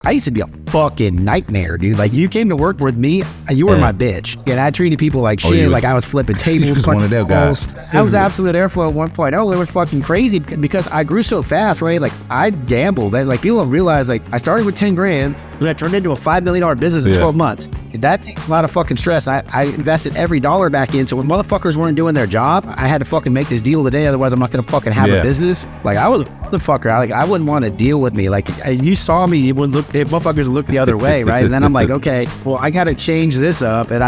I used to be a fucking nightmare, dude. Like, you came to work with me, you were my bitch. And I treated people like shit. Like, I was flipping tables. You was one of them guys. I was absolute airflow at 1.0. It was fucking crazy because I grew so fast, right? Like, I gambled. And, like, people don't realize, like, I started with 10 grand, and I turned into a $5 million business in 12 months. That's a lot of fucking stress. I invested every dollar back in. So when motherfuckers weren't doing their job, I had to fucking make this deal today. Otherwise, I'm not going to fucking have a business. Like, I was a motherfucker. I wouldn't want to deal with me. Like, you saw me, you would look, motherfuckers look the other way, right? And then I'm like, okay, well, I got to change this up. And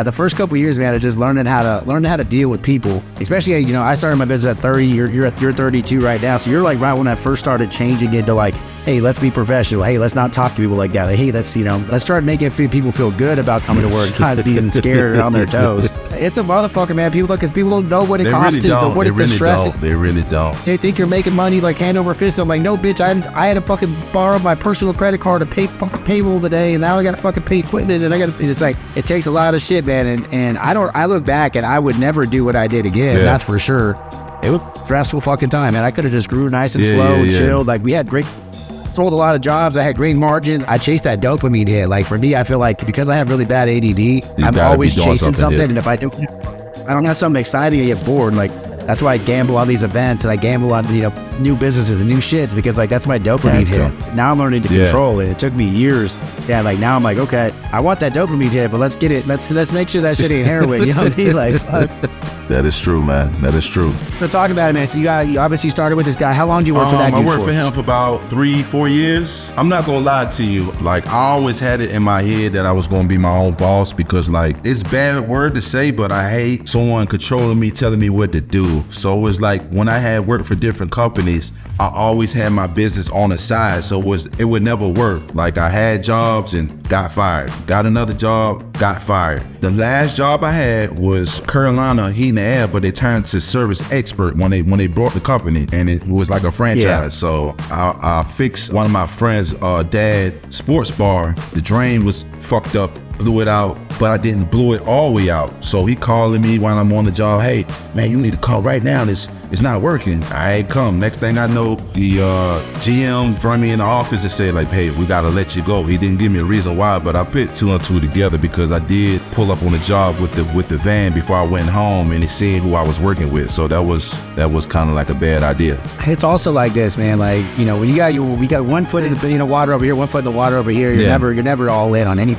the first couple of years, man, I just learning how to deal with people. Especially, you know, I started my business at 30. You're 32 right now. So you're like right when I first started changing into like, hey, let's be professional. Hey, let's not talk to people like that. Like, hey, let's start making people feel good about coming to work, kind of being scared on their toes. It's a motherfucker, man. People don't know what it costs to. What the stress. They really don't. They think you're making money like hand over fist. I'm like, no, bitch. I had to fucking borrow my personal credit card to pay fucking payroll today, and now I got to fucking pay equipment, and it's like it takes a lot of shit, man. And I look back and I would never do what I did again. That's for sure. It was a stressful fucking time, man. I could have just grew nice and slow and chilled. Like, we had sold a lot of jobs. I had great margin. I chased that dopamine hit. Like, for me, I feel like because I have really bad ADD, I'm always chasing something. And if I don't have something exciting, I get bored. Like, that's why I gamble on these events and I gamble on, new businesses and new shit, because like that's my dopamine hit. Now I'm learning to control it. It took me years. Yeah, like now I'm like, okay, I want that dopamine hit, but let's get it. Let's make sure that shit ain't heroin. You know what I mean? Like, that is true, man. That is true. So talk about it, man. So you obviously started with this guy. How long did you work for that dude? I worked for him for about 3-4 years. I'm not gonna lie to you. Like, I always had it in my head that I was gonna be my own boss, because like, it's a bad word to say, but I hate someone controlling me, telling me what to do. So it's like, when I had worked for different companies, I always had my business on the side, so it would never work. Like, I had jobs and got fired. Got another job, got fired. The last job I had was Carolina Heat and Air, but they turned to Service Expert when they brought the company, and it was like a franchise. Yeah. So I fixed one of my friend's dad sports bar. The drain was fucked up, blew it out, but I didn't blow it all the way out. So he calling me while I'm on the job, hey, man, you need to call right now. It's not working. I come. Next thing I know, the GM brought me in the office and said, like, hey, we gotta let you go. He didn't give me a reason why, but I put 2 and 2 together, because I did pull up on the job with the van before I went home, and he said who I was working with. So that was kind of like a bad idea. It's also like this, man. Like, when we got one foot in the water over here, one foot in the water over here. You're never all in on anything.